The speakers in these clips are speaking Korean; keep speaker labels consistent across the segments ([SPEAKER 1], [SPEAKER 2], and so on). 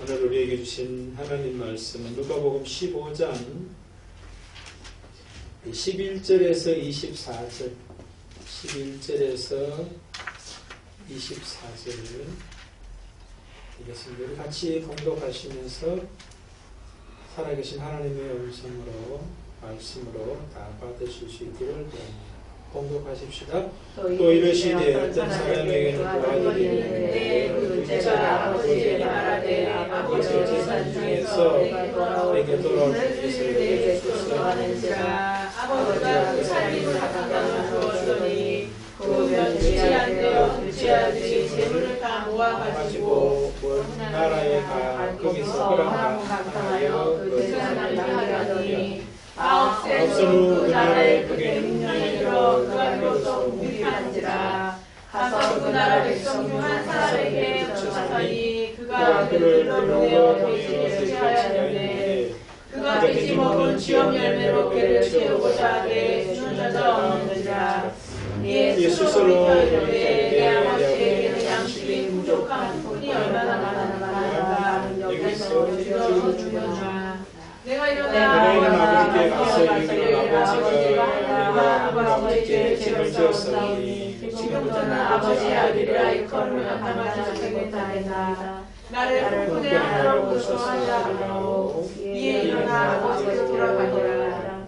[SPEAKER 1] 오늘 우리에게 주신 하나님 말씀은 누가복음 15장 11절에서 24절 11절에서 24절을 읽겠습니다. 같이 봉독하시면서 살아계신 하나님의 음성으로 말씀으로 다 받으실 수 있기를 바랍니다. 봉독하십시다. 또 이르시되 어떤 사람에게는 그 아들이 있는데 그 둘째가 아버지에게 말하되 아버지 재산 중에서 내게 돌아올 것을 내게 주소서 하는지라. 아버지가 그 살림을 갖다가 주었더니 그 며칠이 안 되어 둘째 아들이 재물을 다 모아가지고 먼 나라에 가 거기서 허락하여 그 재산을 나누니 9세 후 그 나라의 크게 흉년이 들어 그가 비로소 궁핍한지라. 가서 그 나라 백성 중 한 사람에게 주사하니 그가 그를 불러내어 돼지를 취하였는데 그가 돼지 먹은 쥐염 열매로 배를 채우고자 하되 주는 자가 없는지라. 이에 스스로 이르되 내 아버지에게는 양식이 부족한 돈이 얼마나 많은가. 여기서 주려주느냐. 내가 일어나 아버지께 가서 이르기를 아버지가 아버지께 죄를 지었사오니 지금부터는 아버지의 아들이라 일컬음을 감당하지 못하겠나이다. 나를 불문의 하나로 고소하자 하고 이에 일어나 아버지께로 돌아가니라.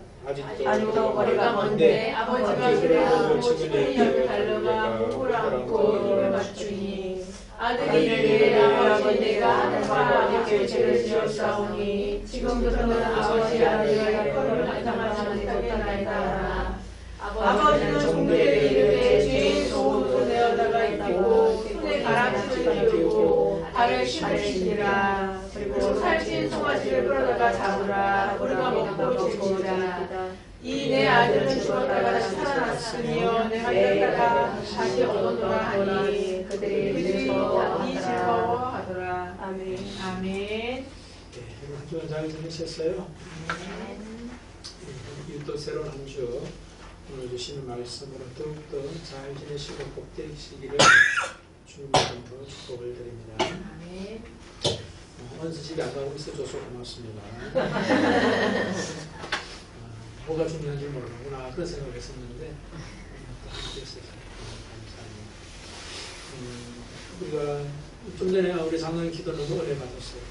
[SPEAKER 1] 아직도 거리가 먼데 아버지가 그를 보고 주문의 옆에 달려가 목을 안고 입을 맞추니 아들이 이르되 아버지 내가 하늘과 아버지께 죄를 지었사오니 지금부터는 아버지 아들과 일컬음을 감당하지 못하겠나이다. 아버지는 종들에게 이르되 죄인 소옷을 내어다가 입히고 손에 가라지를 띄우고 발에 신을 신으라. 그리고 살찐 송아지를 끌어다가 잡으라. 우리가 먹고 즐기자. 이 내 아들은 죽었다가 다시 살아났으며 내가 이랬다가 다시 얻었노라 하니 그들이 믿음이 슬퍼하더라. 아멘. 아멘.
[SPEAKER 2] 여러분 한 주간 잘 지내셨어요? 또 새로운 한 주 오늘 주시는 말씀으로 더욱더 잘 지내시고 복되시기를 주님으로 축복을 드립니다.
[SPEAKER 3] 아멘.
[SPEAKER 2] 원수 집에 안 가고 있어줘서 고맙습니다. 뭐가 중요한지 모르는구나 그런 생각을 했었는데 함께 있어서 감사합니다. 우리가 좀 전에 우리 장로님 기도 너무 오래 받았어요.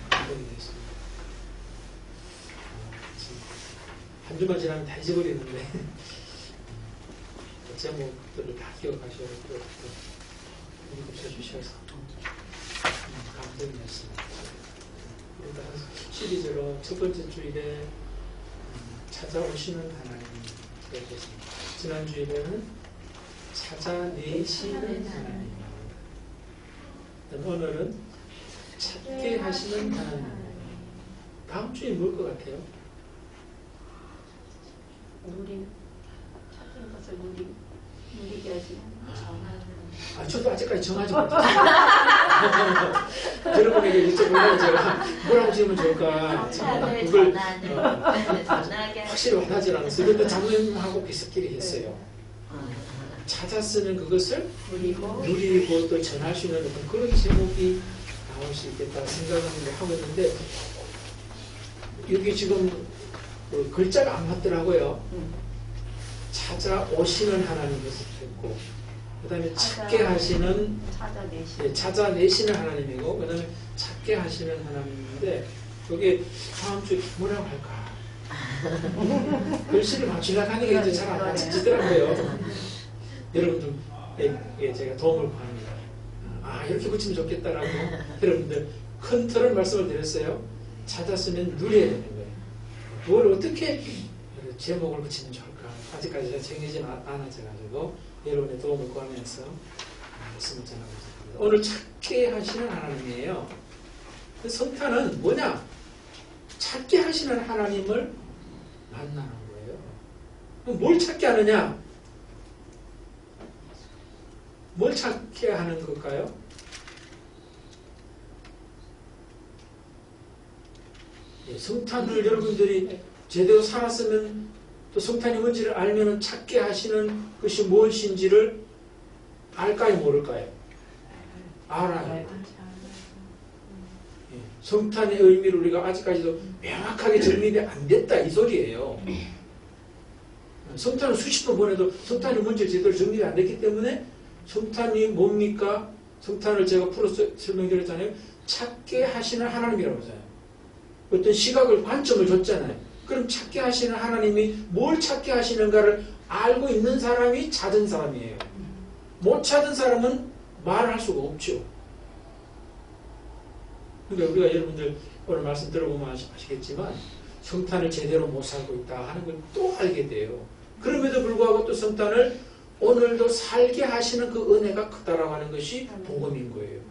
[SPEAKER 2] 감동이 됐습니다. 한 주만 지나면 다 잊어버리는데 제목들을 다 기억하셔야 또 읽으셔 주셔서 감동이 됐습니다. 우리가 시리즈로 첫 번째 주일에 찾아오시는 하나님 되겠습니다. 지난 주일에는 찾아내시는 하나님, 오늘은 찾게 하시는 하나님. 다음 주에 뭘 것 같아요?
[SPEAKER 3] 우리 찾는 것을 누리게 하시는
[SPEAKER 2] 저도 아직까지 정하지 못했어요. 여러분에게 여쭤보면 제가 뭐라고 지으면 좋을까? 그걸 확실히 와닿지 않았어요. 그런데 장로님하고 비슷끼리 했어요. 찾아 쓰는 그것을 누리고 또 전할 수 있는 그런 제목이 나올 수 있겠다 생각을 하고 있는데 여기 지금 글자가 안 맞더라고요. 찾아오시는 하나님을 했고 그 다음에 찾게 하시는 찾아내시는 하나님이고 그 다음에 찾게 하시는 하나님인데 여기 다음 주에 뭐라고 할까? 글씨를 막 지나가니까 이제 잘 안 맞춰지더라고요. 여러분 좀 제가 도움을 구합니다. 이렇게 붙이면 좋겠다라고 여러분들 큰 틀을 말씀을 드렸어요. 찾았으면 누려야 되는 거예요. 뭘 어떻게 제목을 붙이면 좋을까? 아직까지 제가 정해진 않아져가지고 여러분의 도움을 구하면서 말씀을 전하고 있습니다. 오늘 찾게 하시는 하나님이에요. 성탄은 뭐냐? 찾게 하시는 하나님을 만나는 거예요. 그럼 뭘 찾게 하느냐? 뭘 찾게 하는 걸까요? 성탄을 여러분들이 제대로 살았으면 또 성탄이 뭔지를 알면 찾게 하시는 것이 무엇인지를 알까요? 모를까요? 알아요. 성탄의 의미를 우리가 아직까지도 명확하게 정립이 안 됐다 이 소리예요. 성탄을 수십 번 보내도 성탄이 뭔지 제대로 정립이 안 됐기 때문에 성탄이 뭡니까? 성탄을 제가 풀어서 설명드렸잖아요. 찾게 하시는 하나님이라고 하잖아요. 어떤 시각을 관점을 줬잖아요. 그럼 찾게 하시는 하나님이 뭘 찾게 하시는가를 알고 있는 사람이 찾은 사람이에요. 못 찾은 사람은 말할 수가 없죠. 그러니까 우리가 여러분들 오늘 말씀 들어보면 아시겠지만 성탄을 제대로 못 살고 있다 하는 걸 또 알게 돼요. 그럼에도 불구하고 또 성탄을 오늘도 살게 하시는 그 은혜가 크다라고 하는 것이 복음인 거예요.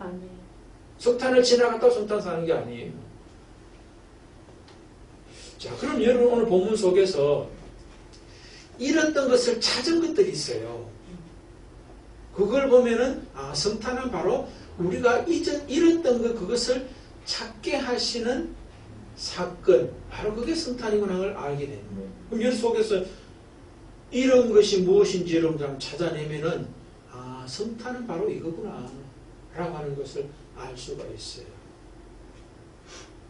[SPEAKER 2] 성탄을 지나갔다 성탄 사는 게 아니에요. 자, 그럼 여러분 오늘 본문 속에서 잃었던 것을 찾은 것들이 있어요. 그걸 보면은 성탄은 바로 우리가 이전 잃었던 그것을 찾게 하시는 사건, 바로 그게 성탄이구나 를 알게 되는 거예요. 그럼 여기 속에서 이런 것이 무엇인지 여러분들 한번 찾아내면은 성탄은 바로 이거구나 라고 하는 것을 알 수가 있어요.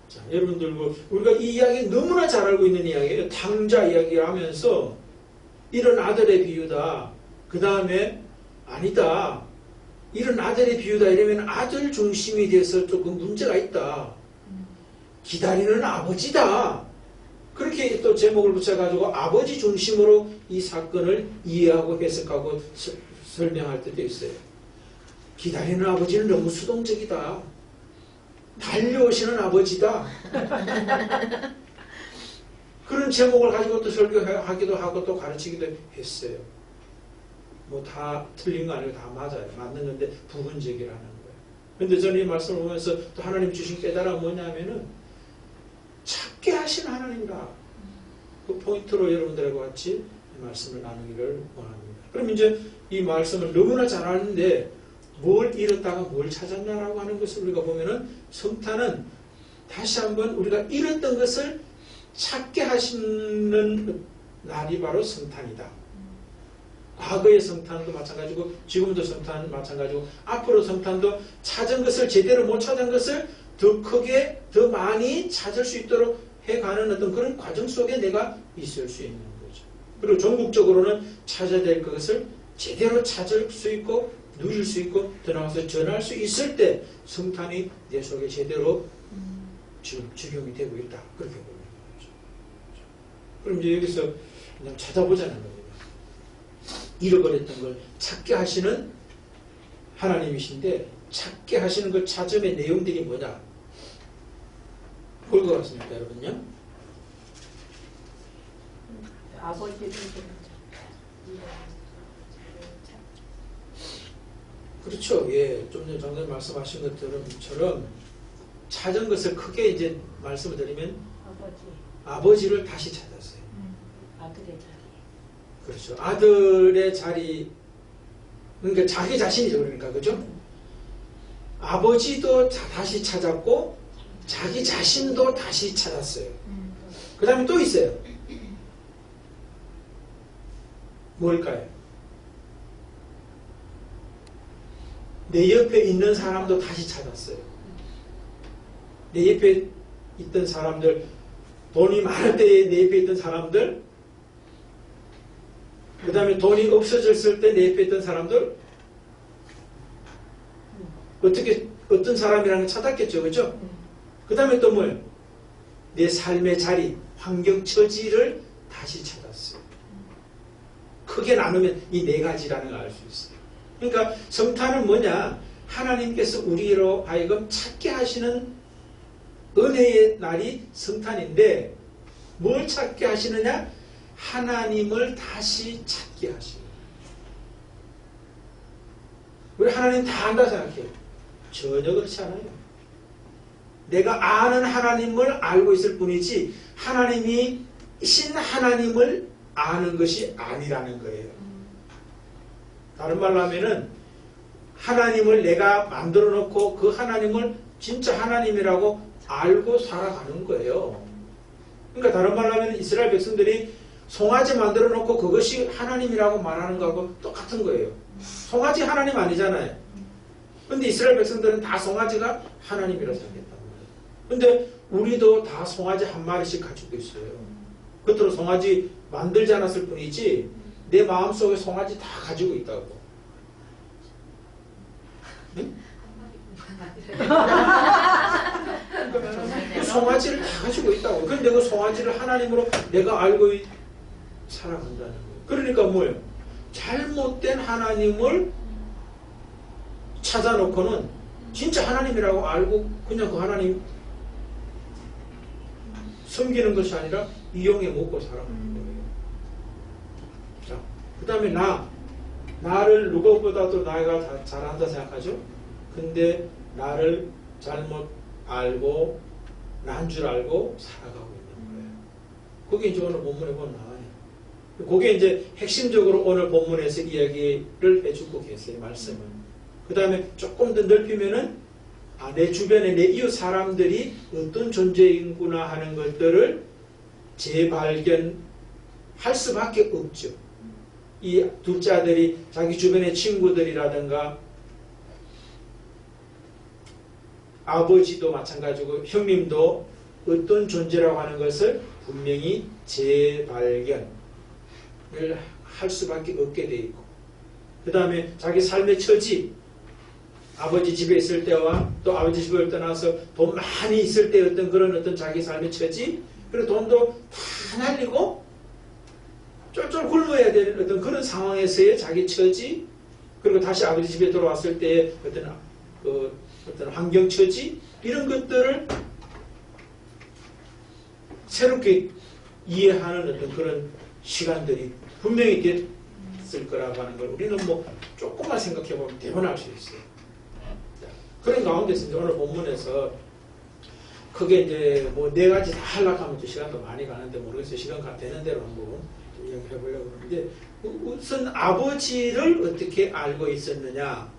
[SPEAKER 2] 자, 여러분들 우리가 이 이야기 너무나 잘 알고 있는 이야기예요. 탕자 이야기를 하면서 이런 아들의 비유다. 그 다음에 아니다. 이런 아들의 비유다 이러면 아들 중심이 돼서 조금 문제가 있다. 기다리는 아버지다. 그렇게 또 제목을 붙여가지고 아버지 중심으로 이 사건을 이해하고 해석하고 설명할 때도 있어요. 기다리는 아버지는 너무 수동적이다. 달려오시는 아버지다. 그런 제목을 가지고 또 설교하기도 하고 또 가르치기도 했어요. 뭐 다 틀린 거 아니고 다 맞아요. 맞는 건데 부분적이라는 거예요. 그런데 저는 이 말씀을 보면서 또 하나님 주신 깨달음은 뭐냐면은 찾게 하신 하나님이다. 그 포인트로 여러분들과 같이 이 말씀을 나누기를 원합니다. 그럼 이제 이 말씀을 너무나 잘 아는데 뭘 잃었다가 뭘 찾았냐라고 하는 것을 우리가 보면은 성탄은 다시 한번 우리가 잃었던 것을 찾게 하시는 날이 바로 성탄이다. 과거의 성탄도 마찬가지고 지금도 성탄은 마찬가지고 앞으로 성탄도 찾은 것을 제대로 못 찾은 것을 더 크게 더 많이 찾을 수 있도록 해가는 어떤 그런 과정 속에 내가 있을 수 있는 거죠. 그리고 전국적으로는 찾아야 될 것을 제대로 찾을 수 있고 누릴 수 있고 더 나아가서 전할 수 있을 때 성탄이 내 속에 제대로 지금 적용이 되고 있다. 그렇게 보는 거죠. 그럼 이제 여기서 그냥 찾아보자는 겁니다. 잃어버렸던 걸 찾게 하시는 하나님이신데 찾게 하시는 걸 찾음의 내용들이 뭐냐? 볼 것 같습니까, 여러분요?
[SPEAKER 3] 아버지를
[SPEAKER 2] 그렇죠. 예, 좀 전에 장관님 말씀하신 것처럼 찾은 것을 크게 이제 말씀을 드리면 아버지를 다시 찾았어요.
[SPEAKER 3] 아들의 자리.
[SPEAKER 2] 그렇죠. 아들의 자리, 그러니까 자기 자신이죠. 그러니까, 그죠? 아버지도 다시 찾았고, 자기 자신도 다시 찾았어요. 그 다음에 또 있어요. 뭘까요? 내 옆에 있는 사람도 다시 찾았어요. 내 옆에 있던 사람들, 돈이 많을 때에 내 옆에 있던 사람들, 그 다음에 돈이 없어졌을 때 내 옆에 있던 사람들, 어떤 사람이라는 걸 찾았겠죠. 그죠? 그 다음에 또 뭐예요? 내 삶의 자리, 환경, 처지를 다시 찾았어요. 크게 나누면 이 네 가지라는 걸 알 수 있어요. 그러니까 성탄은 뭐냐? 하나님께서 우리로 하여금 찾게 하시는 은혜의 날이 성탄인데 뭘 찾게 하시느냐? 하나님을 다시 찾게 하시는. 우리 하나님 다 안다 생각해요. 전혀 그렇지 않아요. 내가 아는 하나님을 알고 있을 뿐이지 하나님이 신 하나님을 아는 것이 아니라는 거예요. 다른 말로 하면은 하나님을 내가 만들어 놓고 그 하나님을 진짜 하나님이라고 알고 살아가는 거예요. 그러니까 다른 말로 하면 이스라엘 백성들이 송아지 만들어 놓고 그것이 하나님이라고 말하는 거하고 똑같은 거예요. 송아지 하나님 아니잖아요. 근데 이스라엘 백성들은 다 송아지가 하나님이라고 생각했단 말이에요.
[SPEAKER 1] 근데 우리도 다 송아지 한 마리씩 가지고 있어요. 겉으로 송아지 만들지 않았을 뿐이지 내 마음속에 송아지 다 가지고 있다고. 응? 송아지를 다 가지고 있다고. 근데 그 송아지를 하나님으로 내가 알고 살아간다는 거예요. 그러니까 뭐예요? 잘못된 하나님을 찾아놓고는 진짜 하나님이라고 알고 그냥 그 하나님 섬기는 것이 아니라 이용해 먹고 살아가는 거예요. 자, 그 다음에 나를 누구보다도 내가 잘한다 생각하죠? 근데 나를 잘못 알고 난 줄 알고 살아가고 있는 거예요. 그게 이제 오늘 본문에 보면 나와요. 그게 이제 핵심적으로 오늘 본문에서 이야기를 해주고 계세요. 말씀은. 그 다음에 조금 더 넓히면은 내 주변에 내 이웃 사람들이 어떤 존재인구나 하는 것들을 재발견할 수밖에 없죠. 이 둘째 아들이 자기 주변의 친구들이라든가 아버지도 마찬가지고 형님도 어떤 존재라고 하는 것을 분명히 재발견을 할 수밖에 없게 돼 있고, 그 다음에 자기 삶의 처지, 아버지 집에 있을 때와 또 아버지 집을 떠나서 돈 많이 있을 때 어떤 그런 어떤 자기 삶의 처지, 그리고 돈도 다 날리고 쫄쫄 굶어야 되는 어떤 그런 상황에서의 자기 처지, 그리고 다시 아버지 집에 돌아왔을 때의 어떤 환경 처지, 이런 것들을 새롭게 이해하는 어떤 그런 시간들이 분명히 됐을 거라고 하는 걸 우리는 뭐 조금만 생각해 보면 대변할 수 있어요. 그런 가운데서 이제 오늘 본문에서 크게 이제 뭐 네 가지 다 하려고 하면 시간도 많이 가는데 모르겠어요. 시간 되는 대로 한번 이야기해 보려고 하는데, 우선 아버지를 어떻게 알고 있었느냐,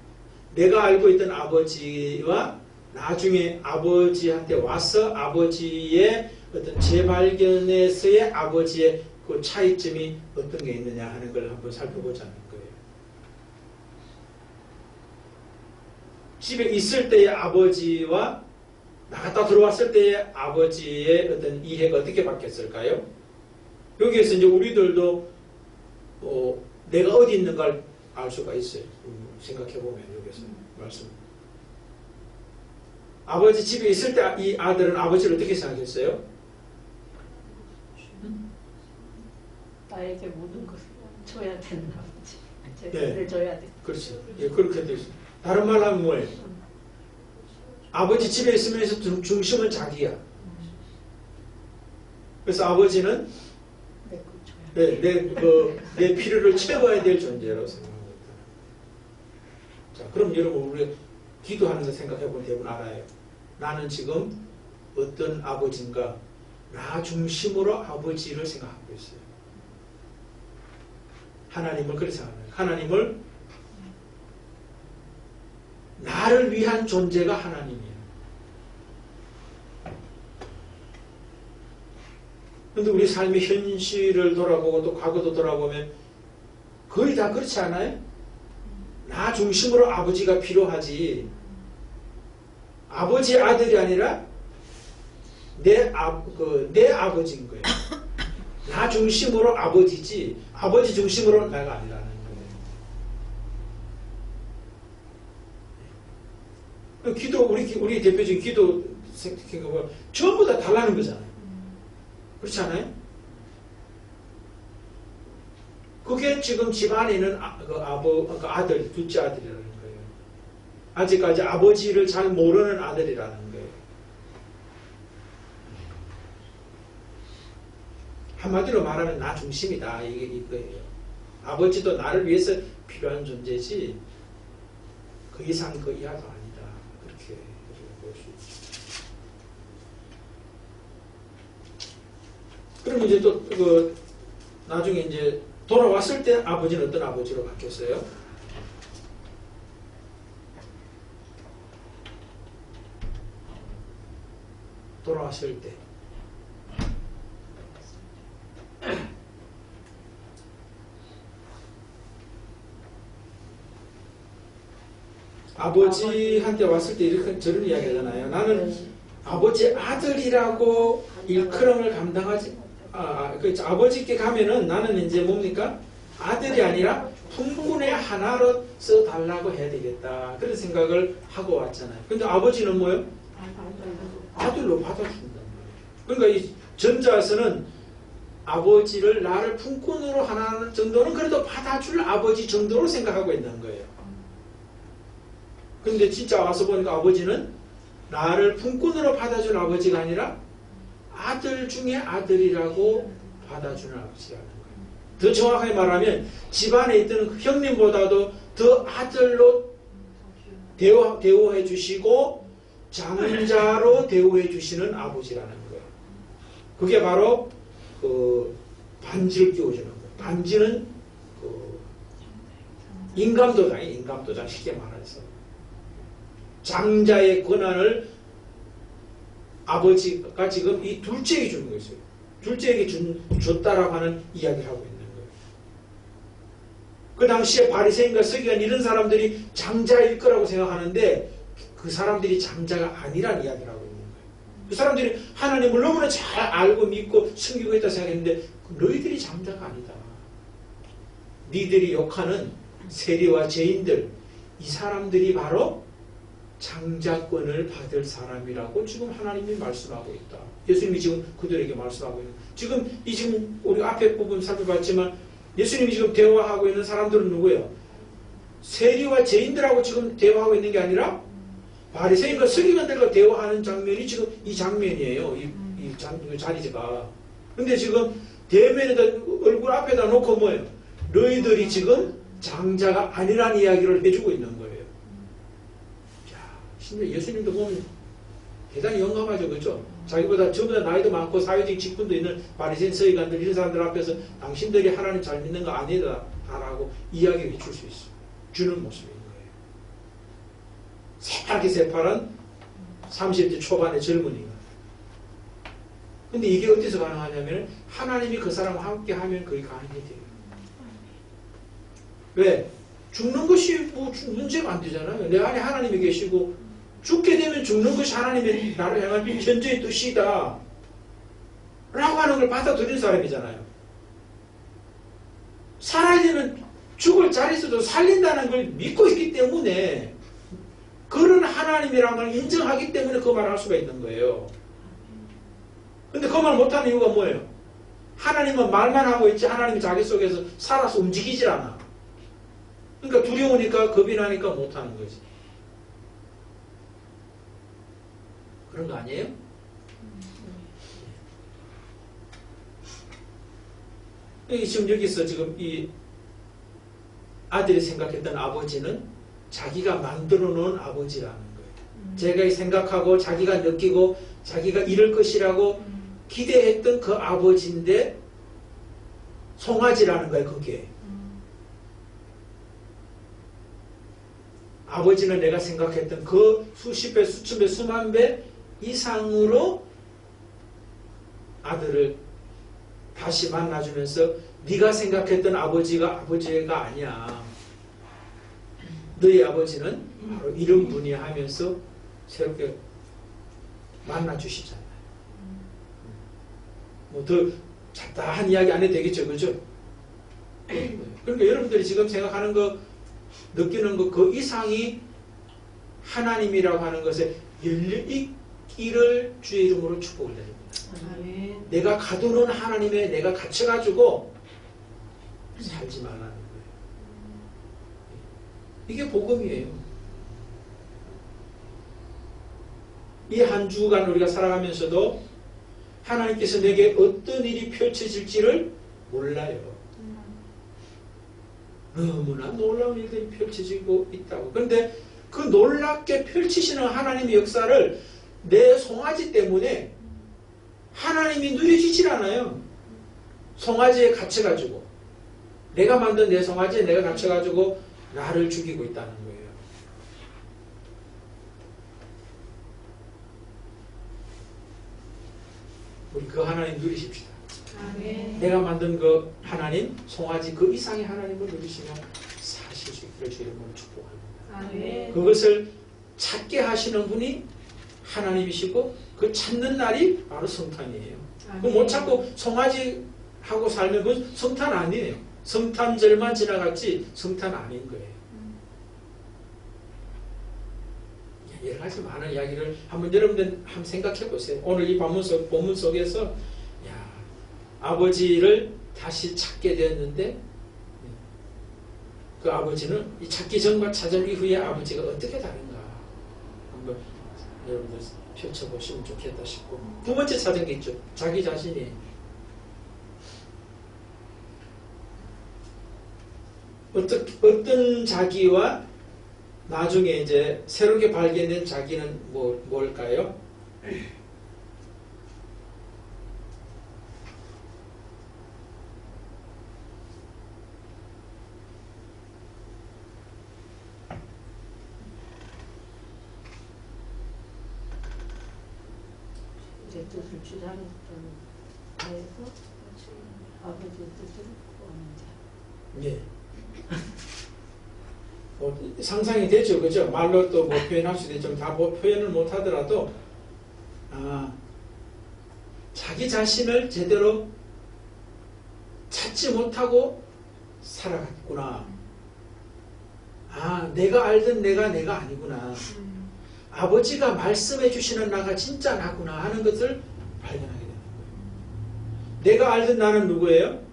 [SPEAKER 1] 내가 알고 있던 아버지와 나중에 아버지한테 와서 아버지의 어떤 재발견에서의 아버지의 그 차이점이 어떤 게 있느냐 하는 걸 한번 살펴보자는 거예요. 집에 있을 때의 아버지와 나갔다 들어왔을 때의 아버지의 어떤 이해가 어떻게 바뀌었을까요? 여기에서 이제 우리들도 내가 어디 있는가를 알 수가 있어요. 생각해보면 여기서 말씀. 아버지 집에 있을 때 이 아들은 아버지를 어떻게 생각했어요?
[SPEAKER 3] 나에게 모든 것을 줘야 되는 아버지.
[SPEAKER 1] 네.
[SPEAKER 3] 를 줘야 돼.
[SPEAKER 1] 그렇죠. 예, 그렇게 되죠. 다른 말로 하면 뭐예요? 아버지 집에 있으면서 중심은 자기야. 그래서 아버지는 내 필요를 채워야 될 존재라고 생각합니다. 자, 그럼 여러분 우리 기도하는 거 생각해보면 대부분 알아요. 나는 지금 어떤 아버지인가? 나 중심으로 아버지를 생각하고 있어요. 하나님을 그렇게 생각합니다. 하나님을 나를 위한 존재가 하나님이에요. 그런데 우리 삶의 현실을 돌아보고 또 과거도 돌아보면 거의 다 그렇지 않아요? 나 중심으로 아버지가 필요하지, 아버지의 아들이 아니라 내 아버지인 거예요. 나 중심으로 아버지지 아버지 중심으로 내가 아니라는 거예요. 기도, 우리 대표적인 기도 생각해보면 전부 다 달라는 거잖아요. 그렇지 않아요? 그게 지금 집안에 있는 아들, 둘째 아들이라는 거예요. 아직까지 아버지를 잘 모르는 아들이라는 거예요. 한마디로 말하면 나 중심이다, 이게 이거예요. 아버지도 나를 위해서 필요한 존재지 그 이상 그 이하도 아니다, 그렇게 볼 수 있죠. 그럼 이제 또 나중에 이제 돌아왔을 때 아버지는 어떤 아버지로 바뀌었어요? 돌아왔을 때 아버지한테 왔을 때 이렇게 저런 이야기 하잖아요. 나는
[SPEAKER 2] 아버지 아들이라고 일컬음을 감당하지 아버지께 가면은 나는 이제 뭡니까? 아들이 아니라 품꾼의 하나로 써달라고 해야 되겠다. 그런 생각을 하고 왔잖아요. 근데 아버지는 뭐예요? 아들로 받아준다. 그러니까 이 전자에서는 아버지를 나를 품꾼으로 하나 정도는 그래도 받아줄 아버지 정도로 생각하고 있는 거예요. 근데 진짜 와서 보니까 아버지는 나를 품꾼으로 받아줄 아버지가 아니라 아들 중에 아들이라고 받아주는 아버지라는 거예요. 더 정확하게 말하면 집안에 있던 그 형님보다도 더 아들로 대우해 주시고 장자로 대우해 주시는 아버지라는 거예요. 그게 바로 그 반지를 끼워주는 거예요. 반지는 그 인감도장이에요. 인감도장 쉽게 말해서 장자의 권한을 아버지가 지금 이 둘째에게 주는 거였어요. 둘째에게 줬다라고 하는 이야기를 하고 있는 거예요. 그 당시에 바리새인과 서기관 이런 사람들이 장자일 거라고 생각하는데 그 사람들이 장자가 아니란 이야기를 하고 있는 거예요. 그 사람들이 하나님을 너무나 잘 알고 믿고 섬기고 있다 생각했는데 너희들이 장자가 아니다. 니들이 욕하는 세리와 죄인들 이 사람들이 바로 장자권을 받을 사람이라고 지금 하나님이 말씀하고 있다. 예수님이 지금 그들에게 말씀하고 있는. 지금 우리 앞에 부분 살펴봤지만 예수님이 지금 대화하고 있는 사람들은 누구예요? 세리와 죄인들하고 지금 대화하고 있는 게 아니라 바리새인과 서기관들과 대화하는 장면이 지금 이 장면이에요. 이 자리가. 근데 지금 대면에다 얼굴 앞에다 놓고 뭐예요? 너희들이 지금 장자가 아니라는 이야기를 해주고 있는 거예요. 심지어 예수님도 보면 대단히 영감하죠. 그렇죠? 자기보다 저보다 나이도 많고 사회적 직분도 있는 바리새인 서기관들 이런 사람들 앞에서 당신들이 하나님 잘 믿는 거 아니다라고 이야기해 줄 수 있어요. 주는 모습인 거예요. 새파랗게 새파란 30대 초반의 젊은이가. 근데 이게 어디서 가능하냐면 하나님이 그 사람과 함께 하면 그게 가능해 돼요. 왜? 죽는 것이 뭐 문제가 안 되잖아요. 내 안에 하나님이 계시고 죽게 되면 죽는 것이 하나님의 나를 향한 현재의 뜻이다 라고 하는 걸 받아들이는 사람이잖아요. 살아야 되면 죽을 자리에서도 살린다는 걸 믿고 있기 때문에 그런 하나님이라는 걸 인정하기 때문에 그 말을 할 수가 있는 거예요. 근데 그 말 못하는 이유가 뭐예요? 하나님은 말만 하고 있지 하나님이 자기 속에서 살아서 움직이질 않아. 그러니까 두려우니까 겁이 나니까 못하는 거지. 그런 거 아니에요? 지금 여기서 지금 이 아들이 생각했던 아버지는 자기가 만들어 놓은 아버지라는 거예요. 제가 생각하고 자기가 느끼고 자기가 이럴 것이라고 기대했던 그 아버지인데 송아지라는 거예요. 그게. 아버지는 내가 생각했던 그 수십 배, 수천 배, 수만 배 이상으로 아들을 다시 만나주면서 네가 생각했던 아버지가 아니야. 너희 아버지는 바로 이런 분이 하면서 새롭게 만나주시잖아요. 뭐 더 잡다한 이야기 안 해도 되겠죠. 그죠? 그러니까 여러분들이 지금 생각하는 거 느끼는 것 그 이상이 하나님이라고 하는 것에 열려있기를 주의 이름으로 축복을 드립니다. 내가 가두는 하나님에 내가 갇혀가지고 살지 말라는 거예요. 이게 복음이에요. 이 한 주간 우리가 살아가면서도 하나님께서 내게 어떤 일이 펼쳐질지를 몰라요. 너무나 놀라운 일들이 펼쳐지고 있다고. 그런데 그 놀랍게 펼치시는 하나님의 역사를 내 송아지 때문에 하나님이 누려지질 않아요. 송아지에 갇혀가지고 내가 만든 내 송아지에 내가 갇혀가지고 나를 죽이고 있다는 거예요. 우리 그 하나님 누리십시다. 아멘. 내가 만든 그 하나님, 송아지 그 이상의 하나님을 누리시며 사실 수 있기를 주의 이름으로 축복합니다. 아멘. 그것을 찾게 하시는 분이 하나님이시고 그 찾는 날이 바로 성탄이에요. 그 못 찾고 송아지하고 살면 그건 성탄 아니에요. 성탄절만 지나갔지 성탄 아닌 거예요. 여러 가지 많은 이야기를 한번 여러분들 한번 생각해 보세요. 오늘 이 본문 속에서 야, 아버지를 다시 찾게 되었는데 그 아버지는 이 찾기 전과 찾은 이후에 아버지가 어떻게 다른가 한번 여러분들 펼쳐보시면 좋겠다 싶고, 두 번째 찾은 게 있죠. 자기 자신이 어떤 자기와 나중에 이제 새롭게 발견된 자기는 뭘까요?
[SPEAKER 3] 제 뜻을 주장했던 데에서 아버지의 뜻을 구하는 자.
[SPEAKER 2] 예. 상상이 되죠, 그죠? 말로 또 표현할 수도 있지만 다 표현을 못 하더라도, 자기 자신을 제대로 찾지 못하고 살아갔구나. 내가 알던 내가 아니구나. 아버지가 말씀해 주시는 나가 진짜 나구나 하는 것을 발견하게 되는 거예요. 내가 알던 나는 누구예요?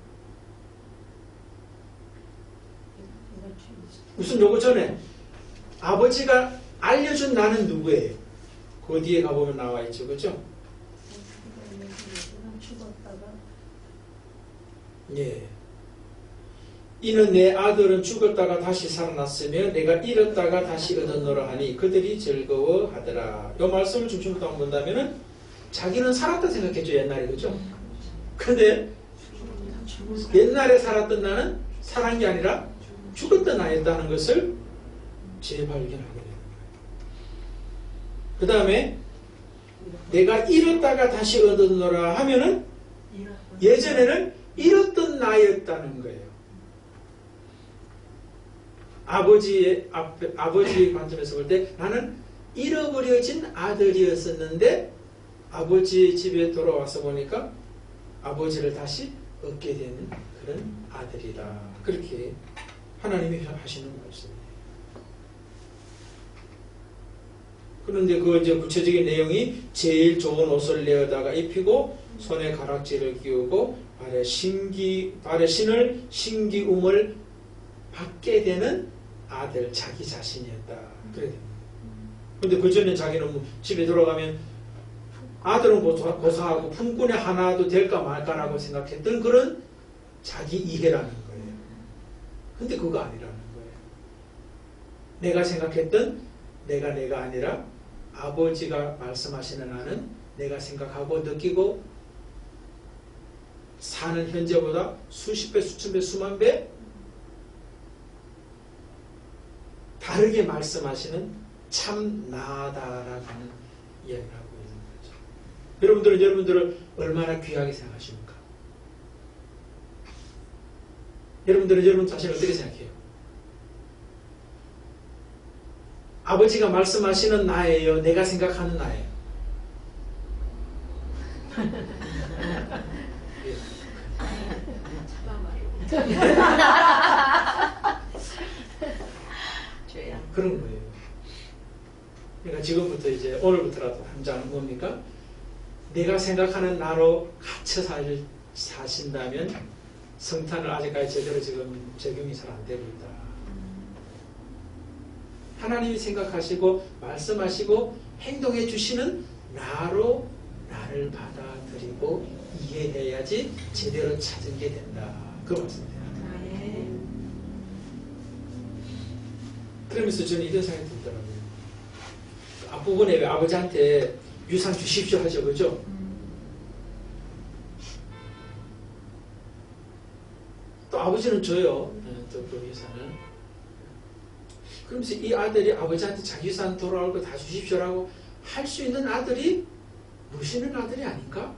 [SPEAKER 2] 우선 요거 전에 아버지가 알려준 나는 누구예요? 그 뒤에 가보면 나와 있죠. 그죠? 예. 이는 내 아들은 죽었다가 다시 살아났으며 내가 잃었다가 다시 얻었노라 하니 그들이 즐거워하더라. 이 말씀을 중심부터 한번 본다면은 자기는 살았다 생각했죠. 옛날에. 그죠? 근데 옛날에 살았던 나는 살은 게 아니라 죽었던 나였다는 것을 재발견하게 되는 거예요. 그 다음에 내가 잃었다가 다시 얻었노라 하면은 예전에는 잃었던 나였다는 거예요. 아버지 관점에서 볼 때 나는 잃어버려진 아들이었었는데 아버지 집에 돌아와서 보니까 아버지를 다시 얻게 되는 그런 아들이다. 그렇게 하나님이 하시는 말씀이에요. 그런데 그 이제 구체적인 내용이 제일 좋은 옷을 내어다가 입히고 손에 가락지를 끼우고 발에 신을 신기움을 받게 되는 아들, 자기 자신이었다. 그래야 됩니다. 근데 그 전에 자기는 집에 돌아가면 아들은 고사하고 품꾼의 하나도 될까 말까라고 생각했던 그런 자기 이해라는 거예요. 근데 그거 아니라는 거예요. 내가 생각했던 내가 아니라 아버지가 말씀하시는 나는 내가 생각하고 느끼고 사는 현재보다 수십 배, 수천 배, 수만 배 다르게 말씀하시는 참 나다라는 이야기를 하고 있는 거죠. 여러분들은 얼마나 귀하게 생각하십니까? 여러분들은 여러분 자신을 어떻게 생각해요? 아버지가 말씀하시는 나예요? 내가 생각하는 나예요? 그런 거예요. 그러니까 지금부터 이제 오늘부터라도 당장 뭡니까? 내가 생각하는 나로 갇혀 사신다면 성탄을 아직까지 제대로 지금 적용이 잘 안 되고 있다. 하나님이 생각하시고 말씀하시고 행동해 주시는 나로 나를 받아들이고 이해해야지 제대로 찾은 게 된다. 그 말씀입니다. 그러면서 저는 이런 생각이 들더라고요. 앞부분에 왜 아버지한테 유산 주십시오 하죠. 그죠? 또 아버지는 줘요. 또 그 유산을. 그러면서 이 아들이 아버지한테 자기 유산 돌아올 거 다 주십시오라고 할 수 있는 아들이 모시는 아들이 아닌가?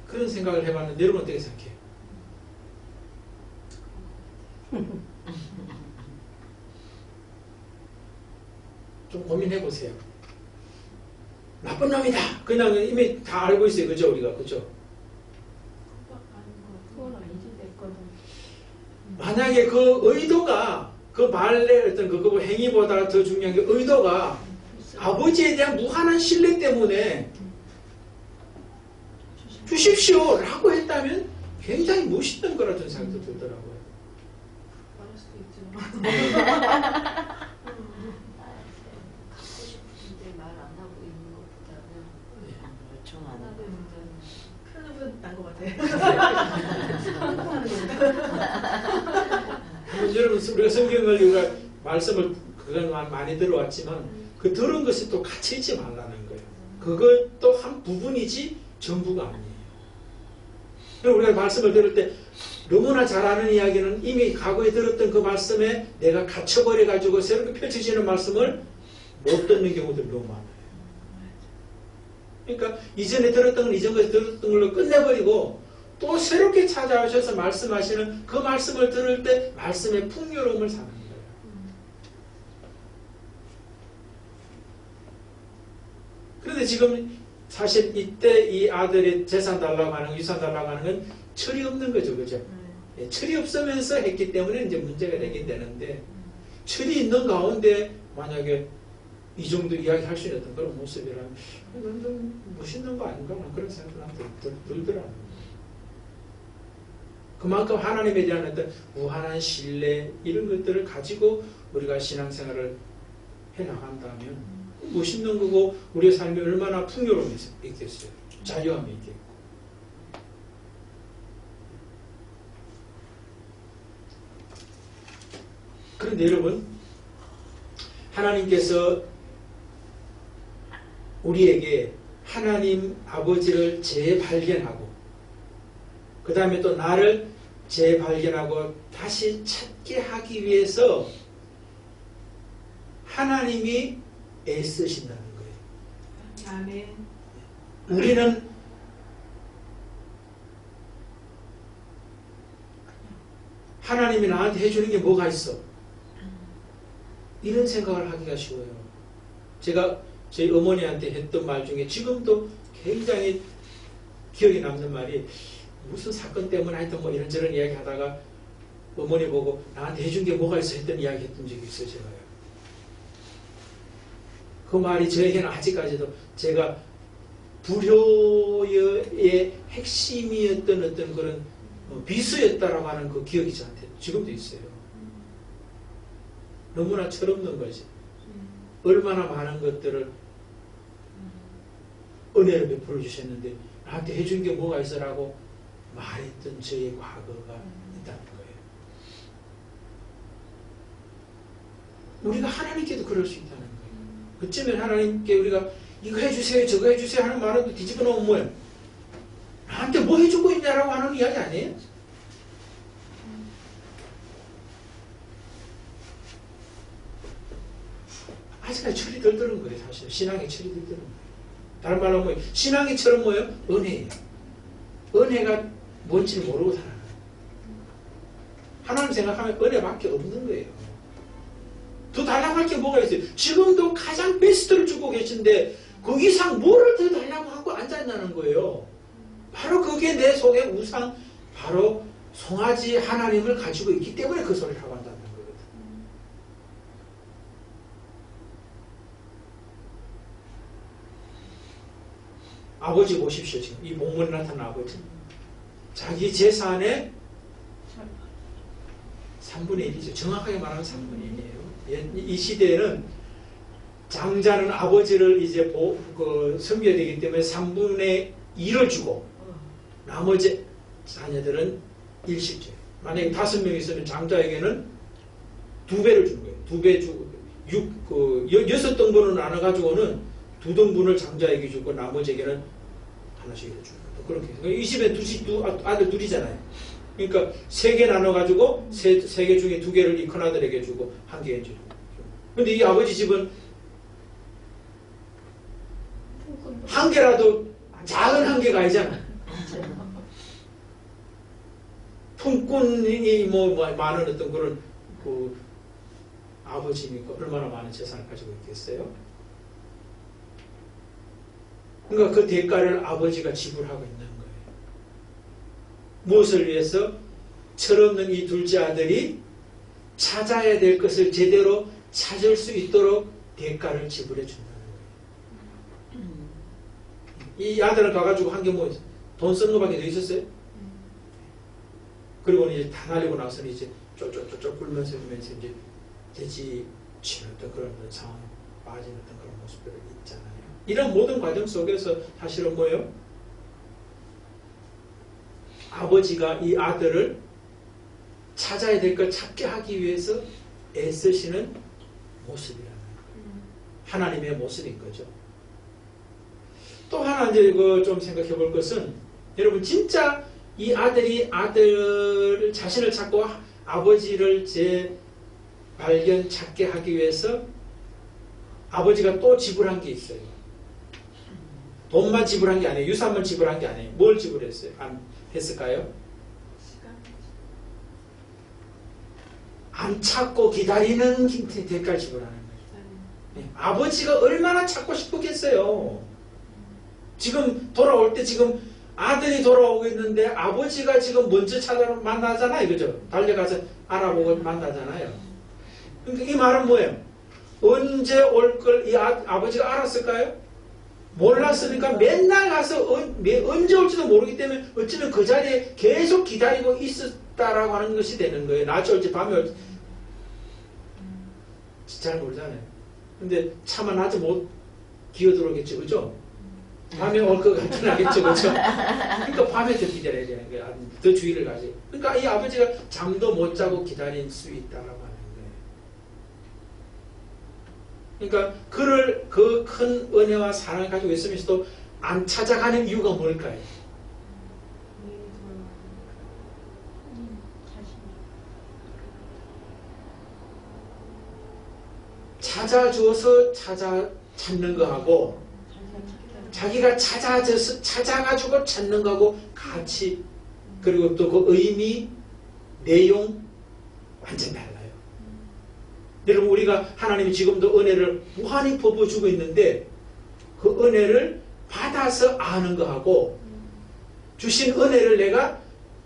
[SPEAKER 2] 그런 생각을 해봤는데 여러분 어떻게 생각해요? 좀 고민해 보세요. 나쁜 놈이다. 그냥 이미 다 알고 있어요. 그죠? 우리가. 그죠?
[SPEAKER 3] 그건 아니지, 내 거는.
[SPEAKER 2] 만약에 그 의도가 그 말의 어떤 그 행위보다 더 중요한 게 의도가 아버지에 대한 무한한 신뢰 때문에 주십시오 라고 했다면 굉장히 멋있는 거라는 생각도 들더라고요.
[SPEAKER 3] 말할 수도 있죠.
[SPEAKER 4] 갖고 싶은데 말 안 하고 있는 것보다는
[SPEAKER 3] 하나 되면
[SPEAKER 4] 크는 건 나은 것 같아요.
[SPEAKER 2] 여러분 우리가 성경을 우리가 말씀을 그건 많이 들어왔지만 그 들은 것이 또 갇혀 있지 말라는 거예요. 그것도 한 부분이지 전부가 아니에요. 우리가 말씀을 들을 때 너무나 잘 아는 이야기는 이미 과거에 들었던 그 말씀에 내가 갇혀버려 가지고 새롭게 펼쳐지는 말씀을 못 듣는 경우들이 너무 많아요. 그러니까 이전에 들었던 건 이전에 들었던 걸로 끝내버리고 또 새롭게 찾아오셔서 말씀하시는 그 말씀을 들을 때 말씀의 풍요로움을 사는 거예요. 그런데 지금 사실 이때 이 아들의 재산 달라고 하는 유산 달라고 하는 건 철이 없는 거죠. 그죠? 예, 철이 없으면서 했기 때문에 이제 문제가 되긴 되는데 철이 있는 가운데 만약에 이 정도 이야기할 수 있는 그런 모습이라면 이건 좀 멋있는 거 아닌가? 그런 생각이 들더라고요. 그만큼 하나님에 대한 어떤 무한한 신뢰 이런 것들을 가지고 우리가 신앙생활을 해나간다면 멋있는 거고 우리의 삶이 얼마나 풍요로움이 있겠어요. 자유함이 있겠고. 그런데 여러분 하나님께서 우리에게 하나님 아버지를 재발견하고 그 다음에 또 나를 재발견하고 다시 찾게 하기 위해서 하나님이 애쓰신다는 거예요.
[SPEAKER 3] 아멘.
[SPEAKER 2] 우리는 하나님이 나한테 해주는 게 뭐가 있어? 이런 생각을 하기가 쉬워요. 제가 저희 어머니한테 했던 말 중에 지금도 굉장히 기억에 남는 말이 무슨 사건 때문에 하여튼 뭐 이런저런 이야기 하다가 어머니 보고 나한테 해준 게 뭐가 있어 했던 이야기 했던 적이 있어요. 제가요. 그 말이 저에게는 아직까지도 제가 불효의 핵심이었던 어떤 그런 비수였다라고 하는 그 기억이 저한테 지금도 있어요. 너무나 철없는 거지. 얼마나 많은 것들을 은혜를 베풀어 주셨는데 나한테 해준 게 뭐가 있어라고 말했던 저의 과거가 있다는 거예요. 우리가 하나님께도 그럴 수 있다는 거예요. 그쯤엔 하나님께 우리가 이거 해주세요 저거 해주세요 하는 말은 또 뒤집어 놓으면 뭐예요? 나한테 뭐 해주고 있냐라고 하는 이야기 아니에요? 아직까지 철이 덜 드는 거예요. 사실 신앙의 철이 덜 드는 거예요. 다른 말로 하면 신앙의 철은 뭐예요? 은혜예요. 은혜가 뭔지를 모르고 살아가요. 하나님 생각하면 은혜밖에 없는 거예요. 더 달라고 할 게 뭐가 있어요? 지금도 가장 베스트를 주고 계신데 그 이상 뭐를 더 달라고 하고 앉아있냐는 거예요. 바로 그게 내 속에 우상 바로 송아지 하나님을 가지고 있기 때문에 그 소리를 하고 앉아있는 거거든. 아버지 보십시오. 지금 이 본문에 나타난 아버지. 자기 재산의 3분의 1이죠. 정확하게 말하면 3분의 1이에요. 이 시대에는 장자는 아버지를 이제 섬겨야 되기 때문에 3분의 1을 주고 나머지 자녀들은 일식제. 만약에 5명 있으면 장자에게는 2배를 주는 거예요. 2배 주고 6등분을 나눠가지고는 2등분을 장자에게 주고 나머지에게는 하나씩 주는 거예요. 그렇게. 이 집에 아들 둘이잖아요. 그러니까 3개 나눠가지고 3개 중에 2개를 이 큰아들에게 주고 1개 주고. 근데 이 아버지 집은 한 개라도 작은 한 개가 아니잖아. 품꾼이 뭐 많은 어떤 그런 그 아버지니까 얼마나 많은 재산을 가지고 있겠어요? 그러니까 그 대가를 아버지가 지불하고 있는 거예요. 무엇을 위해서? 철없는 이 둘째 아들이 찾아야 될 것을 제대로 찾을 수 있도록 대가를 지불해 준다는 거예요. 이 아들은 가가지고 한 게 뭐 돈 쓰는 것밖에 더 있었어요? 그리고 이제 다 날리고 나서는 이제 쫄쫄쫄쫄 굴면서 이제 돼지 치렀던 그런 상황에 빠진 어떤 그런 모습들이 있잖아요. 이런 모든 과정 속에서 사실은 뭐예요? 아버지가 이 아들을 찾아야 될 걸 찾게 하기 위해서 애쓰시는 모습이라는 거예요. 하나님의 모습인 거죠. 또 하나 이제 이거 좀 생각해 볼 것은 여러분 진짜 이 아들이 아들 자신을 찾고 아버지를 재발견 찾게 하기 위해서 아버지가 또 지불한 게 있어요. 돈만 지불한 게 아니에요. 유산만 지불한 게 아니에요. 뭘 지불했어요? 안 했을까요? 안 찾고 기다리는 대가를 지불하는 거예요. 아버지가 얼마나 찾고 싶었겠어요. 지금 돌아올 때 지금 아들이 돌아오고 있는데 아버지가 지금 먼저 만나잖아요. 그죠? 달려가서 알아보고 만나잖아요. 그러니까 이 말은 뭐예요? 언제 올 걸 이 아버지가 알았을까요? 몰랐으니까 맨날 가서 언제 올지도 모르기 때문에 어쩌면 그 자리에 계속 기다리고 있었다라고 하는 것이 되는 거예요. 낮에 올지 밤에 올지 잘 모르잖아요. 근데 차마 낮에 못 기어들어오겠죠. 그죠? 밤에 올 것 같긴 하겠죠. 그죠? 그러니까 밤에 더 기다려야 되는 거예요. 더 주의를 가지. 그러니까 이 아버지가 잠도 못 자고 기다릴 수 있다라고 하는 거예요. 그러니까 그를 그 큰 은혜와 사랑을 가지고 있으면서도 안 찾아가는 이유가 뭘까요? 찾아주어서 찾는 거하고 자기가 찾아가지고 찾는 거하고 같이 그리고 또 그 의미, 내용 완전 달라요. 여러분 우리가 하나님이 지금도 은혜를 무한히 퍼부어주고 있는데 그 은혜를 받아서 아는 거하고 주신 은혜를 내가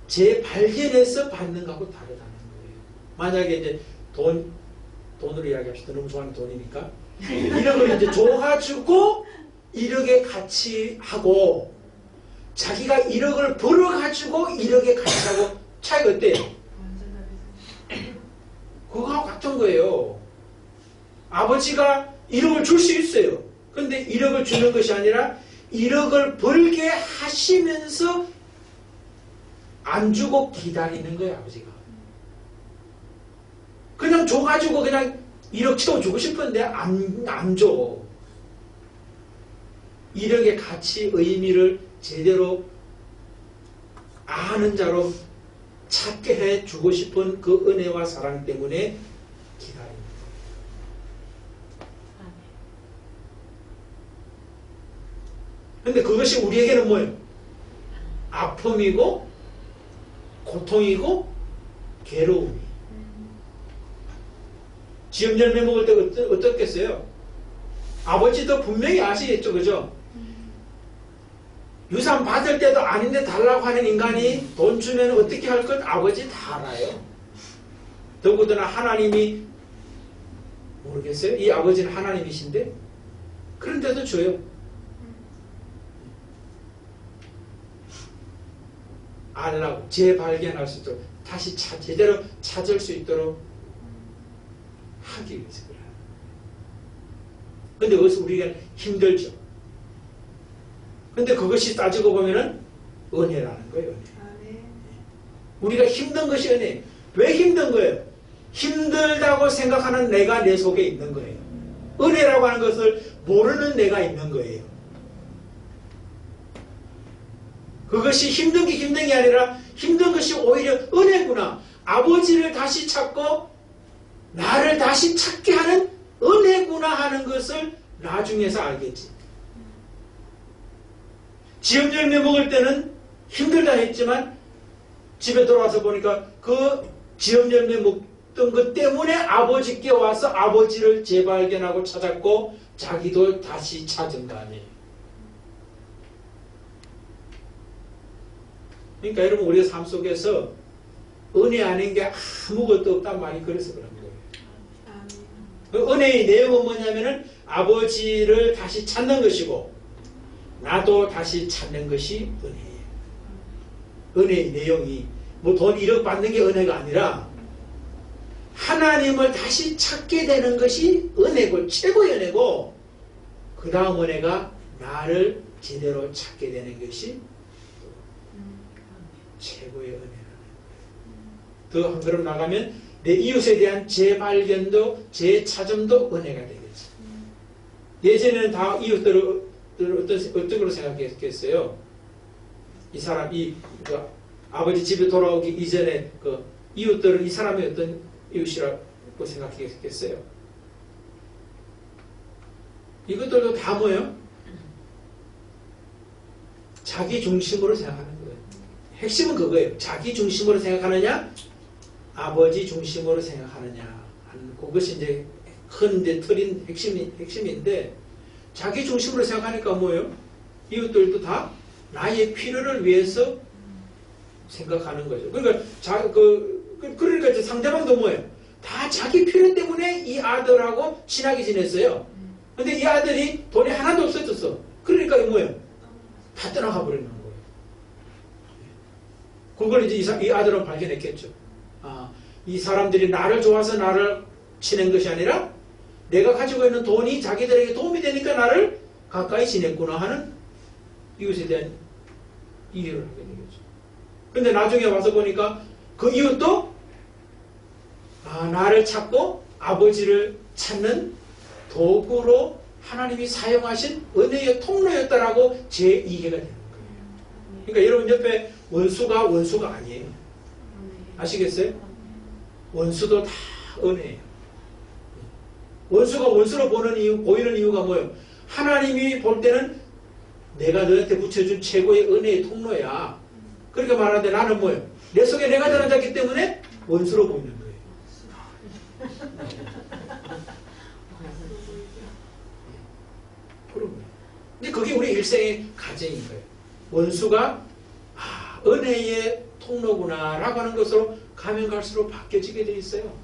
[SPEAKER 2] 재발견해서 받는 거하고 다르다는 거예요. 만약에 이제 돈으로 이야기합시다. 너무 좋아하는 돈이니까. 이런 걸 이제 줘가지고 1억에 같이 하고 자기가 1억을 벌어가지고 1억에 같이 하고 차이가 어때요? 그거하고 같은 거예요. 아버지가 1억을 줄 수 있어요. 그런데 1억을 주는 것이 아니라 1억을 벌게 하시면서 안 주고 기다리는 거예요. 아버지가. 그냥 줘가지고 그냥 1억 채워주고 싶은데 안 줘. 1억의 가치, 의미를 제대로 아는 자로 찾게 해주고 싶은 그 은혜와 사랑 때문에 기다립니다. 그런데 그것이 우리에게는 뭐예요? 아픔이고 고통이고 괴로움이. 지금 열매 먹을 때 어떻겠어요? 아버지도 분명히 아시겠죠, 그죠? 유산 받을 때도 아닌데 달라고 하는 인간이 돈 주면 어떻게 할 것 아버지 다 알아요. 더구나 하나님이 모르겠어요? 이 아버지는 하나님이신데 그런데도 줘요. 알라고 재발견할 수 있도록 다시 제대로 찾을 수 있도록 하기 위해서 그래요. 근데 그것은 우리가 힘들죠. 근데 그것이 따지고 보면은 은혜라는 거예요. 은혜. 우리가 힘든 것이 은혜. 왜 힘든 거예요? 힘들다고 생각하는 내가 내 속에 있는 거예요. 은혜라고 하는 것을 모르는 내가 있는 거예요. 그것이 힘든 게 아니라 힘든 것이 오히려 은혜구나. 아버지를 다시 찾고 나를 다시 찾게 하는 은혜구나 하는 것을 나중에서 알겠지. 지음 열매 먹을 때는 힘들다 했지만 집에 돌아와서 보니까 그 지음 열매 먹던 찾았던 것 때문에 아버지께 와서 아버지를 재발견하고 찾았고 자기도 다시 찾은 거 아니에요. 그러니까 여러분 우리의 삶 속에서 은혜 아닌 게 아무것도 없단 말이 그래서 그런 거예요. 그 은혜의 내용은 뭐냐면은 아버지를 다시 찾는 것이고 나도 다시 찾는 것이 은혜예요. 은혜의 내용이 뭐 돈 1억 받는 게 은혜가 아니라 하나님을 다시 찾게 되는 것이 은혜고 최고의 은혜고 그 다음 은혜가 나를 제대로 찾게 되는 것이 최고의 은혜라는 거예요. 더 한 걸음 나가면 내 이웃에 대한 재발견도 재찾음도 은혜가 되겠죠. 예전에는 다 이웃들을 어떤 걸로 생각했겠어요? 이 사람, 그 아버지 집에 돌아오기 이전에 그 이웃들은 이 사람이 어떤 이웃이라고 생각했겠어요? 이것들도 다 뭐예요? 자기 중심으로 생각하는 거예요. 핵심은 그거예요. 자기 중심으로 생각하느냐, 아버지 중심으로 생각하느냐 하는 그것이 이제 큰 틀인 핵심인데 자기 중심으로 생각하니까 뭐예요? 이웃들도 다 나의 필요를 위해서 생각하는 거죠. 그러니까 그러니까 이제 상대방도 뭐예요? 다 자기 필요 때문에 이 아들하고 친하게 지냈어요. 근데 이 아들이 돈이 하나도 없어졌어. 그러니까 이 뭐예요? 다 떠나가 버리는 거예요. 그걸 이제 이 아들은 발견했겠죠. 아, 이 사람들이 나를 좋아서 나를 지낸 것이 아니라 내가 가지고 있는 돈이 자기들에게 도움이 되니까 나를 가까이 지냈구나 하는 이웃에 대한 이해를 하게 되겠죠. 근데 나중에 와서 보니까 그 이웃도 나를 찾고 아버지를 찾는 도구로 하나님이 사용하신 은혜의 통로였다라고 재이해가 되는 거예요. 그러니까 여러분 옆에 원수가 아니에요. 아시겠어요? 원수도 다 은혜예요. 원수가 원수로 보이는 이유가 뭐예요? 하나님이 볼 때는 내가 너한테 붙여준 최고의 은혜의 통로야. 그렇게 말하는데 나는 뭐예요? 내 속에 내가 들어앉았기 때문에 원수로 보이는 거예요. 그런 거예요. 근데 그게 우리 일생의 과정인 거예요. 원수가 은혜의 통로구나 라고 하는 것으로 가면 갈수록 바뀌어지게 돼 있어요.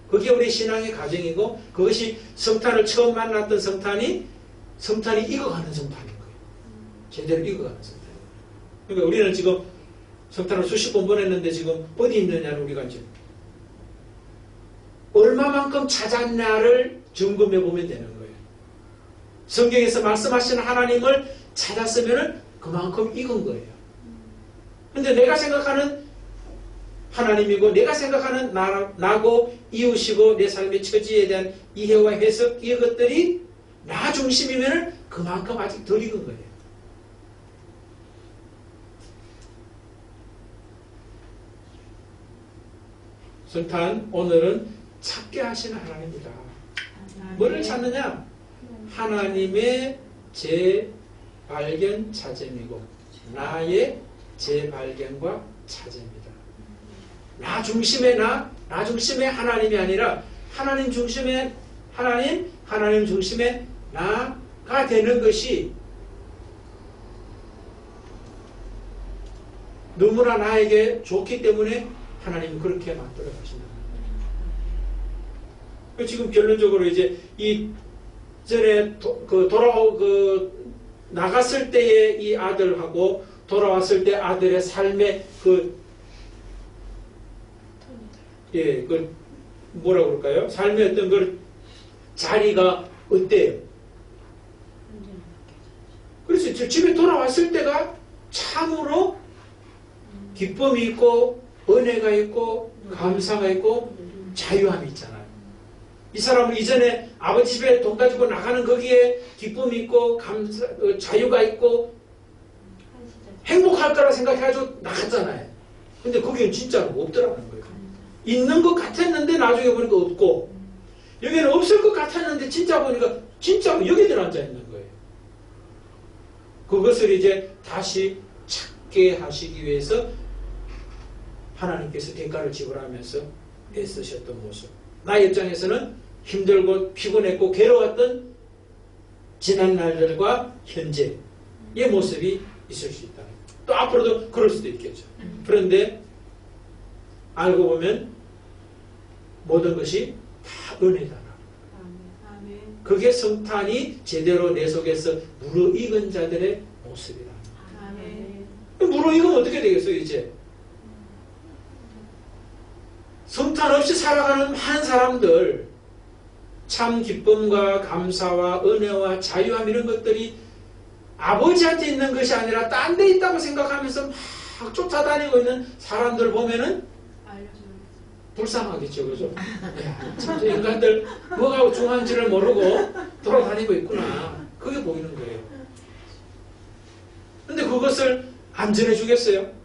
[SPEAKER 2] 그게 우리 신앙의 과정이고 그것이 성탄을 처음 만났던 성탄이 익어가는 성탄인 거예요. 제대로 익어가는 성탄인 거예요. 그러니까 우리는 지금 성탄을 수십 번 보냈는데 지금 어디 있느냐를 우리가 지금 얼마만큼 찾았냐를 점검해 보면 되는 거예요. 성경에서 말씀하시는 하나님을 찾았으면 그만큼 익은 거예요. 근데 내가 생각하는 하나님이고 내가 생각하는 나고 이웃이고 내 삶의 처지에 대한 이해와 해석 이것들이 나 중심이면 그만큼 아직 덜 익은 거예요. 성탄 오늘은 찾게 하시는 하나님이다. 뭐를 찾느냐? 하나님의 재발견 찾음이고 나의 재발견과 찾음입니다. 나 중심의 나 중심의 하나님이 아니라 하나님 중심의 하나님 중심의 나가 되는 것이 너무나 나에게 좋기 때문에 하나님은 그렇게 만들어 가신다. 지금 결론적으로 이제 이 전에 나갔을 때의 이 아들하고 돌아왔을 때 아들의 삶의 뭐라고 그럴까요? 삶의 어떤 자리가 어때요? 그래서 집에 돌아왔을 때가 참으로 기쁨이 있고 은혜가 있고 감사가 있고 자유함이 있잖아요. 이 사람은 이전에 아버지 집에 돈 가지고 나가는 거기에 기쁨이 있고 자유가 있고 행복할 거라 생각해가지고 나갔잖아요. 근데 거기는 진짜로 없더라는 거예요. 있는 것 같았는데 나중에 보니까 없고 여기는 없을 것 같았는데 진짜 보니까 진짜 여기 들어앉아 있는 거예요. 그것을 이제 다시 찾게 하시기 위해서 하나님께서 대가를 지불하면서 애쓰셨던 모습. 나의 입장에서는 힘들고 피곤했고 괴로웠던 지난 날들과 현재의 모습이 있을 수 있다. 또 앞으로도 그럴 수도 있겠죠. 그런데 알고 보면 모든 것이 다 은혜다.
[SPEAKER 3] 아멘.
[SPEAKER 2] 그게 성탄이 제대로 내 속에서 무르익은 자들의 모습이다.
[SPEAKER 3] 아멘.
[SPEAKER 2] 무르익으면 어떻게 되겠어요 이제? 성탄 없이 살아가는 한 사람들, 참 기쁨과 감사와 은혜와 자유함 이런 것들이 아버지한테 있는 것이 아니라 딴 데 있다고 생각하면서 막 쫓아다니고 있는 사람들 보면은
[SPEAKER 3] 알려줘야겠어.
[SPEAKER 2] 불쌍하겠죠, 그죠? 야, 진짜 인간들 뭐가 중요한지를 모르고 돌아다니고 있구나. 그게 보이는 거예요. 근데 그것을 안 전해주겠어요?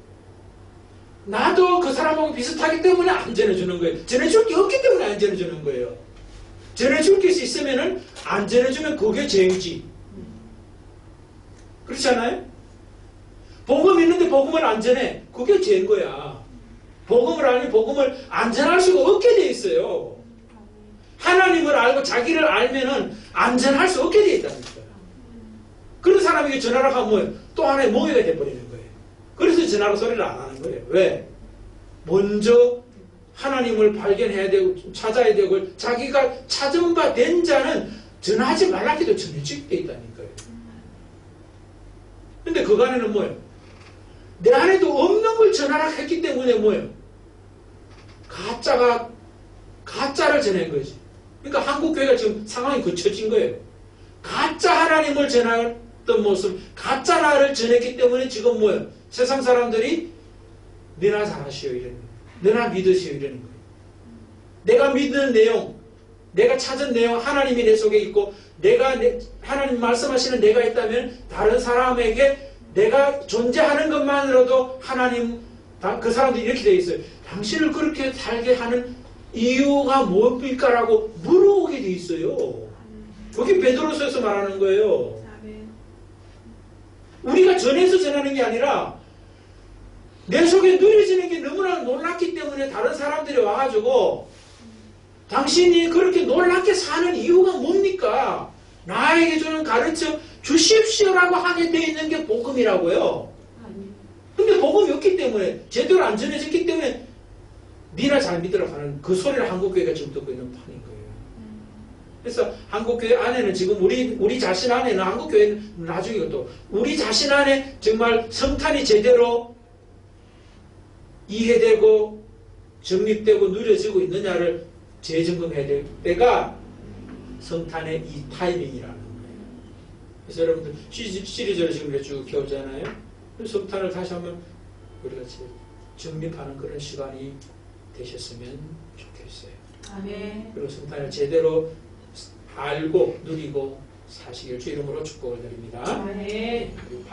[SPEAKER 2] 나도 그 사람하고 비슷하기 때문에 안 전해주는 거예요. 전해줄 게 없기 때문에 안 전해주는 거예요. 전해줄 게 있으면은 안 전해주면 그게 죄이지. 그렇지 않아요? 복음 있는데 복음을 안 전해. 그게 죄인 거야. 복음을 알면 복음을 안 전할 수가 없게 돼 있어요. 하나님을 알고 자기를 알면은 안 전할 수 없게 돼 있다는 거예요. 그런 사람에게 전하라고 하면 뭐예요? 또 하나의 몽해가 돼버리는 거예요. 그래서 전하라고 소리를 안 하는 거예요. 왜? 먼저 하나님을 발견해야 되고 찾아야 되고 자기가 찾은 바 된 자는 전하지 말라 해도 전해지게 돼 있다는 거예요. 근데 그간에는 뭐예요? 내 안에도 없는 걸 전하라 했기 때문에 뭐예요? 가짜를 전한 거지. 그러니까 한국교회가 지금 상황이 굳혀진 거예요. 가짜 하나님을 전했던 모습, 가짜 나를 전했기 때문에 지금 뭐예요? 세상 사람들이 너나 잘하시오 이러는 거예요. 너나 믿으시오 이러는 거예요. 내가 믿는 내용, 내가 찾은 내용, 하나님이 내 속에 있고 하나님 말씀하시는 내가 있다면 다른 사람에게 내가 존재하는 것만으로도 하나님, 그 사람들이 이렇게 되어 있어요. 당신을 그렇게 살게 하는 이유가 뭡니까라고 물어보게 되어 있어요. 그게 베드로서에서 말하는 거예요.
[SPEAKER 3] 아멘.
[SPEAKER 2] 우리가 전해서 전하는 게 아니라 내 속에 누려지는 게 너무나 놀랍기 때문에 다른 사람들이 와가지고 당신이 그렇게 놀랍게 사는 이유가 뭡니까? 나에게 좀 가르쳐 주십시오라고 하게 되어 있는 게 복음이라고요.
[SPEAKER 3] 아멘.
[SPEAKER 2] 근데 복음이 없기 때문에 제대로 안 전해졌기 때문에 니나 잘 믿으라고 하는 그 소리를 한국교회가 지금 듣고 있는 판인 거예요. 그래서 한국교회 안에는 지금 우리 자신 안에는 한국교회는 나중에 또 우리 자신 안에 정말 성탄이 제대로 이해되고 정립되고 누려지고 있느냐를 재점검해야 될 때가 성탄의 이 타이밍이라는 거예요. 그래서 여러분들 시리즈를 지금 쭉 겨우잖아요. 성탄을 다시 한번 우리가 정립하는 그런 시간이 되셨으면 좋겠어요.
[SPEAKER 3] 아멘.
[SPEAKER 2] 그리고 성탄을 제대로 알고 누리고 사시길 주 이름으로 축복을 드립니다.
[SPEAKER 3] 아멘.